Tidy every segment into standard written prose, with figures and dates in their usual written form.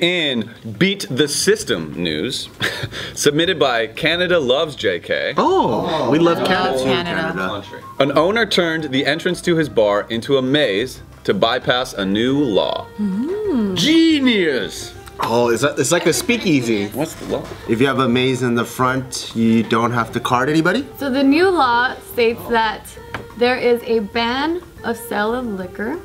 In Beat the System news, submitted by Canada Loves JK. Oh, we love Canada too, Canada. An owner turned the entrance to his bar into a maze to bypass a new law. Genius! Oh, it's like a speakeasy. What's the law? If you have a maze in the front, you don't have to card anybody? So the new law states that there is a ban of sale of liquor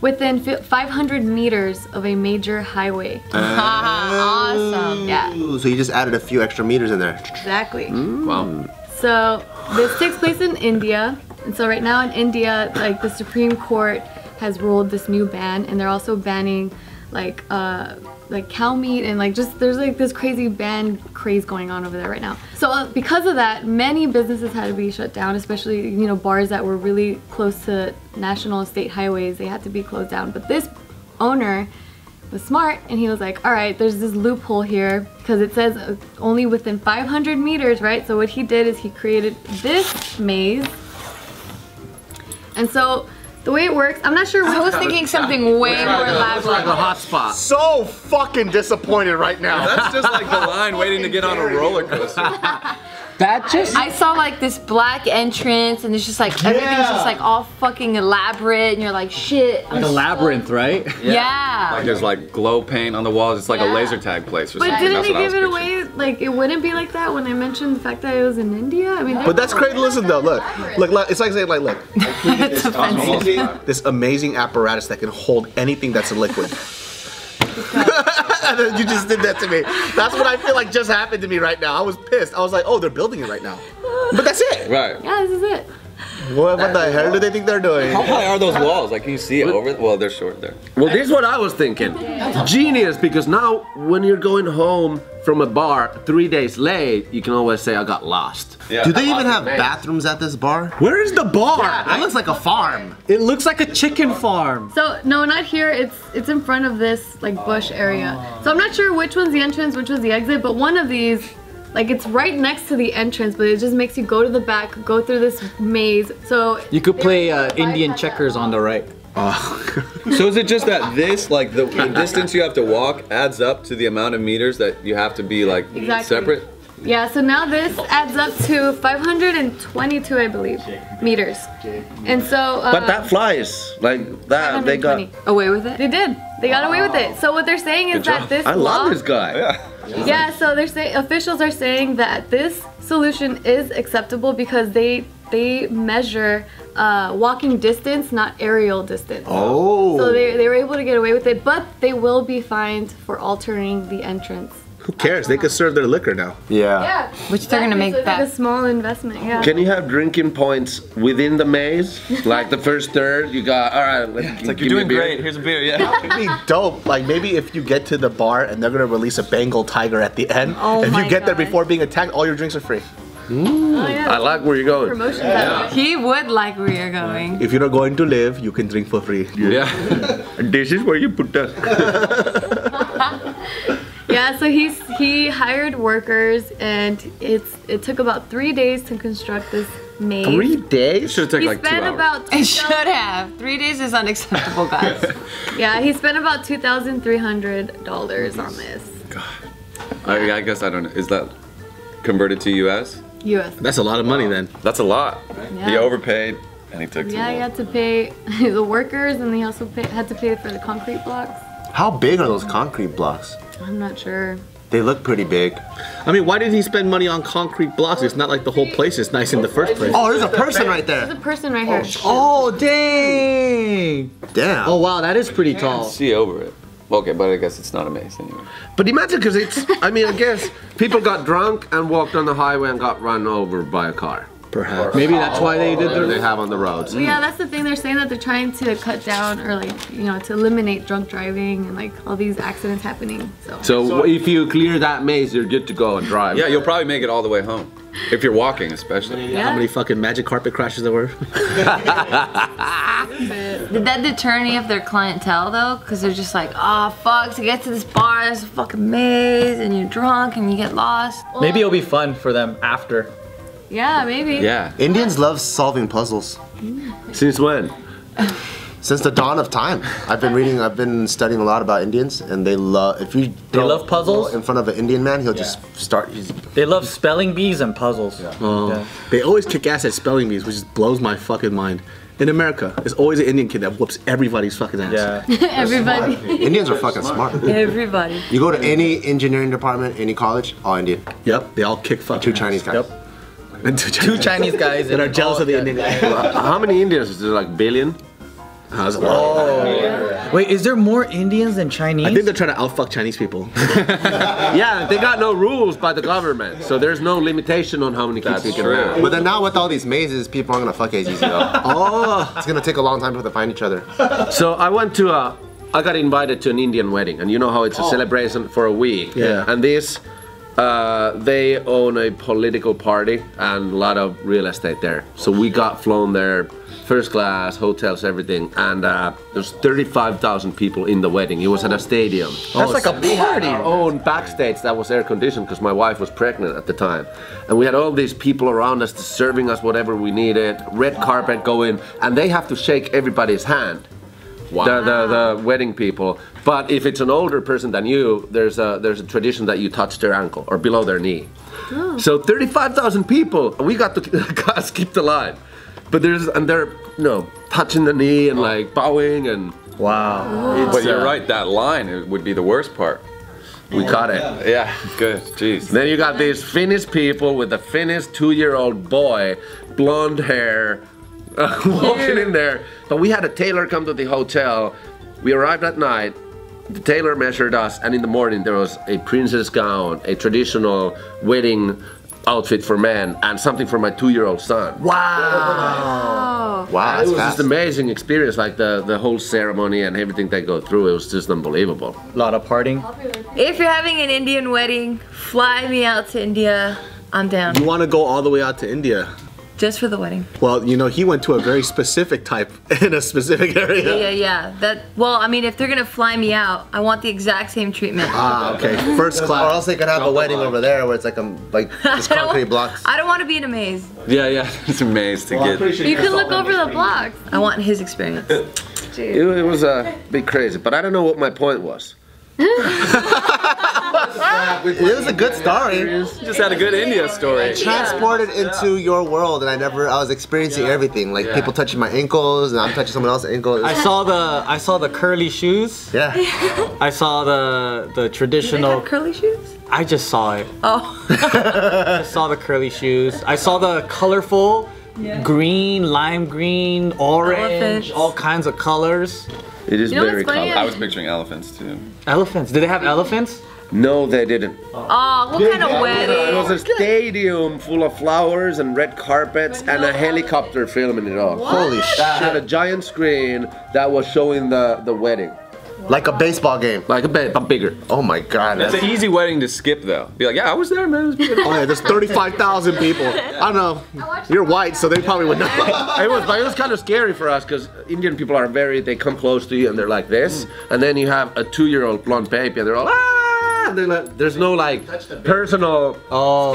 within 500 meters of a major highway. Awesome. Yeah. So you just added a few extra meters in there. Exactly. Wow. So this takes place in India. And so right now in India, like the Supreme Court has ruled this new ban, and they're also banning like cow meat and like just there's like this crazy ban craze going on over there right now. So because of that, many businesses had to be shut down, especially bars that were really close to national and state highways. They had to be closed down. But this owner was smart, and he was like, all right, there's this loophole here because it says only within 500 meters, right? So what he did is he created this maze. And so the way it works, I'm not sure. I was thinking something way more elaborate. Like a hot spot. So fucking disappointed right now. That's just like the line waiting to get on a roller coaster. I saw like this black entrance, and it's just like everything's just like all fucking elaborate, and you're like, shit. Like a labyrinth, right? Yeah. Like there's like glow paint on the walls. It's like a laser tag place or something. But didn't That's they what I was give it picturing. away? Like it wouldn't be like that when I mentioned the fact that it was in India. I mean, But that's crazy. Listen though, look, it's like saying look, It's offensive. this amazing apparatus that can hold anything that's a liquid. And then you just did that to me. That's what I feel like just happened to me right now. I was pissed. I was like, oh, they're building it right now. But that's it. Right. Yeah, this is it. What the hell do they think they're doing? How high are those walls? Like, can you see it over? Well, they're short there. Well, this is what I was thinking. Genius, because now when you're going home from a bar 3 days late, you can always say, I got lost. Yeah. Do they even have bathrooms at this bar? Where is the bar? That looks like a farm. It looks like a chicken farm. So no, not here. It's in front of this like bush area. So I'm not sure which one's the entrance, which one's the exit, but one of these, like it's right next to the entrance, but it just makes you go to the back, go through this maze. So You could play Indian checkers on the right. So is it just that this, like the distance you have to walk adds up to the amount of meters that you have to be like separate? Yeah, so now this adds up to 522, I believe, meters. And so But that flies. Like that, they got... 520. Away with it? They did. They got away with it. So what they're saying is that this I law, love this guy. yeah, so they're saying officials are saying that this solution is acceptable because they measure walking distance, not aerial distance. Oh. So they were able to get away with it, but they will be fined for altering the entrance. Who cares? They could serve their liquor now. Yeah. Yeah. Which they're gonna make so it's like back. a small investment, yeah. Can you have drinking points within the maze? Like the first third, you got, all right, It's like, you're doing great, here's a beer, yeah. It'd be dope. Like maybe if you get to the bar and they're gonna release a Bengal tiger at the end, Oh if you my get there God. before being attacked, all your drinks are free. Oh, yeah. I like where you're going. Promotion that way. He would like where you're going. If you're not going to live, you can drink for free. Yeah. This is where you put that. Yeah, so he hired workers, and it took about 3 days to construct this maze. 3 days? Should have taken He like 2 spent hours. about It should have. 3 days is unacceptable, guys. yeah, he spent about $2,300 on this. I guess I don't know. Is that converted to US? US. That's a lot of money then. That's a lot. He Yeah. overpaid and he took too Yeah, long. he had to pay the workers, and he also had to pay for the concrete blocks. How big are those concrete blocks? I'm not sure. They look pretty big. I mean, why did he spend money on concrete blocks? It's not like the whole place is nice in the first place. Oh, there's a person right There's there. a person right here. Oh, dang! Damn. Oh, wow, that is pretty tall. See over it. Okay, but I guess it's not a maze anyway. But imagine, because it's, I mean, I guess people got drunk and walked on the highway and got run over by a car. Perhaps. Maybe that's why they did That they their... have on the roads. Well, yeah, that's the thing. They're saying that they're trying to cut down, or like, to eliminate drunk driving and like all these accidents happening. So if you clear that maze, you're good to go and drive. Yeah, you'll probably make it all the way home. If you're walking, especially. Yeah. How many fucking magic carpet crashes there were? Did that deter any of their clientele though? Because they're just like, oh fuck, to get to this bar, there's a fucking maze, and you're drunk and you get lost. Maybe it'll be fun for them after. Yeah, maybe. Yeah. Indians love solving puzzles. Since when? Since the dawn of time, I've been studying a lot about Indians, and they love. If you love puzzles in front of an Indian man, he'll just start. They love spelling bees and puzzles. Yeah. They always kick ass at spelling bees, which just blows my fucking mind. In America, there's always an Indian kid that whoops everybody's fucking ass. Yeah. Everybody. Indians are fucking smart. Everybody. You go to any engineering department, any college, all Indian. Yep, they all kick fucking Two Chinese guys. Yep. And Two Chinese guys that are jealous of the Indian guy. How many Indians is there? Like billion? That's a lot. Wait, is there more Indians than Chinese? I think they're trying to outfuck Chinese people. Yeah, they got no rules by the government, so there's no limitation on how many kids you can have. But then now with all these mazes, people aren't gonna fuck as easy though. Oh, It's gonna take a long time for them to find each other. So I got invited to an Indian wedding, and you know how it's a celebration for a week. Yeah. And this, they own a political party and a lot of real estate there. So we got flown there, first class, hotels, everything, and there's 35,000 people in the wedding. It was at a stadium. That's like a party. Our own backstage that was air conditioned because my wife was pregnant at the time, and we had all these people around us serving us whatever we needed. Red carpet going, and they have to shake everybody's hand. Wow. The wedding people. But if it's an older person than you, there's a tradition that you touch their ankle or below their knee. Oh. So 35,000 people, and we got to skip the line. But they're touching the knee and like bowing and Wow. But you're right, that line would be the worst part. we caught it. Yeah, good, jeez. Then you got these Finnish people with a Finnish 2-year-old boy, blonde hair, walking in there. But we had a tailor come to the hotel. We arrived at night. The tailor measured us, and in the morning there was a princess gown, a traditional wedding outfit for men, and something for my 2-year-old son. Oh. Wow, It that's was fast. just amazing experience, like the whole ceremony and everything they go through. It was just unbelievable. A lot of partying. If you're having an Indian wedding, fly me out to India. I'm down. you want to go all the way out to India? Just for the wedding. Well, you know, he went to a very specific type in a specific area. Yeah. Well, I mean, if they're gonna fly me out, I want the exact same treatment. Ah, okay. First Or class. else they could have a wedding over there where it's like just concrete blocks. I don't want to be in a maze. Yeah, it's a maze to get. You can look over the blocks. I want his experience. It was a bit crazy, but I don't know what my point was. It was a good story. You just had a good India story. Transported into your world, and I was experiencing everything, like people touching my ankles, and I'm touching someone else's ankles. I saw the curly shoes. Yeah. I saw the Do they traditional. have curly shoes? I just saw it. Oh. I saw the curly shoes. I saw the colorful green, lime green, orange, Elephants. all kinds of colors. It is You know very what's funny? colorful. I was picturing elephants too. Elephants. Did they have elephants? No, they didn't. Oh, what kind of It wedding? was a stadium full of flowers and red carpets and a helicopter filming it all. Holy That had a shit. giant screen that was showing the wedding. Like a baseball game. Like a bit, but bigger. Oh my god. It's an easy wedding to skip though. Be like, yeah, I was there, man. It was beautiful. Oh yeah, there's 35,000 people. I don't know. You're white, so they probably would know. It was kind of scary for us because Indian people are they come close to you and they're like this. And then you have a 2-year-old blonde baby and they're all, ah! And they're like, there's no like personal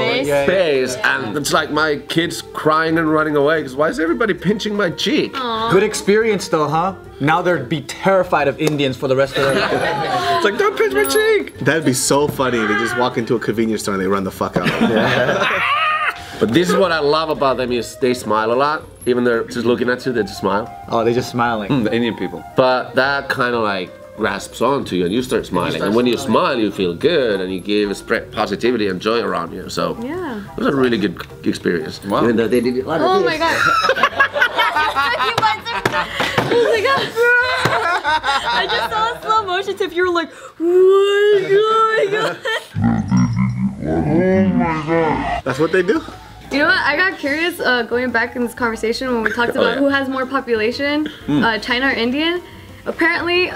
Space? space. And it's like my kids crying and running away because why is everybody pinching my cheek? Good experience though, huh? Now they'd be terrified of Indians for the rest of their life. It's like, don't pinch my cheek. That'd be so funny. They just walk into a convenience store and they run the fuck out. But this is what I love about them is they smile a lot. Even they're just looking at you, they just smile. Oh, they're just smiling. The Indian people. But that kind of like grasps onto you and you start smiling. And when you smile, you feel good and you give a spread positivity and joy around you. So Yeah. it was a really good experience. Wow. Even though they did a lot of Oh this. my god. Oh my god. I just saw a slow motion tip. You were like, oh my god. That's what they do? You know what? I got curious going back in this conversation when we talked about who has more population, China or India. Apparently,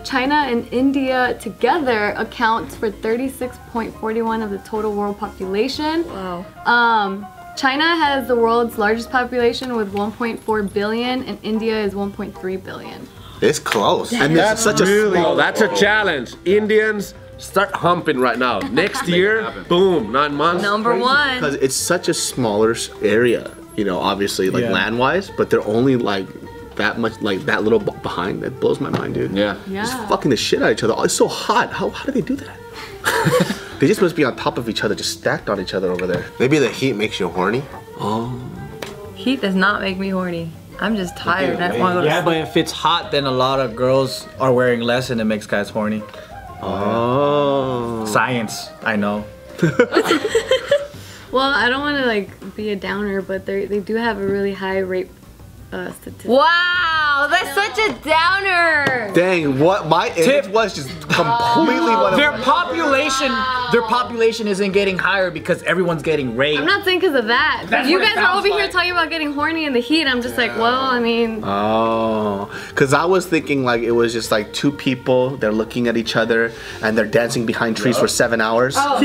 China and India together accounts for 36.41% of the total world population. Wow. China has the world's largest population with 1.4 billion, and India is 1.3 billion. It's close. And that's such a Oh, that's a challenge. Indians, start humping right now. Next year, boom, 9 months. Number one. because it's such a smaller area, you know, obviously like Yeah. land-wise, but they're only like that much, like that little behind. That blows my mind, dude. Yeah. Just fucking the shit out of each other. It's so hot. How do they do that? They just must be on top of each other, just stacked on each other over there. Maybe the heat makes you horny. Oh. Heat does not make me horny. I'm just tired. I don't want to go to Yeah, but if it's hot, then a lot of girls are wearing less and it makes guys horny. Oh. Science, I know. Well, I don't want to like be a downer, but they do have a really high rape statistic. Wow, that's such a downer. Dang, what my image was just completely what Their population isn't getting higher because everyone's getting raped. I'm not saying because of that. That's You what it guys are sounds over here like. talking about getting horny in the heat. I'm just like, well, I mean, Oh, because I was thinking like it was just like two people, they're looking at each other and they're dancing behind trees for 7 hours. oh,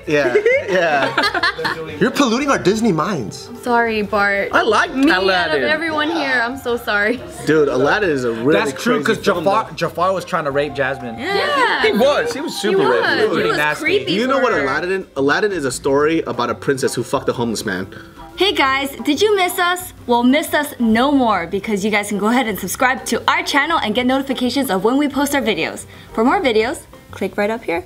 Yeah, yeah. You're polluting our Disney minds. sorry, Bart. I like Me out of Aladdin. everyone here, I'm so sorry. Dude, Aladdin is a really That's true because crazy film, Jafar was trying to rape Jasmine. Yeah. He was super was. rapey. He Pretty was nasty. creepy. Do you know for what her. Aladdin is a story about a princess who fucked a homeless man. Hey guys, did you miss us? Well, miss us no more because you guys can go ahead and subscribe to our channel and get notifications of when we post our videos. For more videos, click right up here.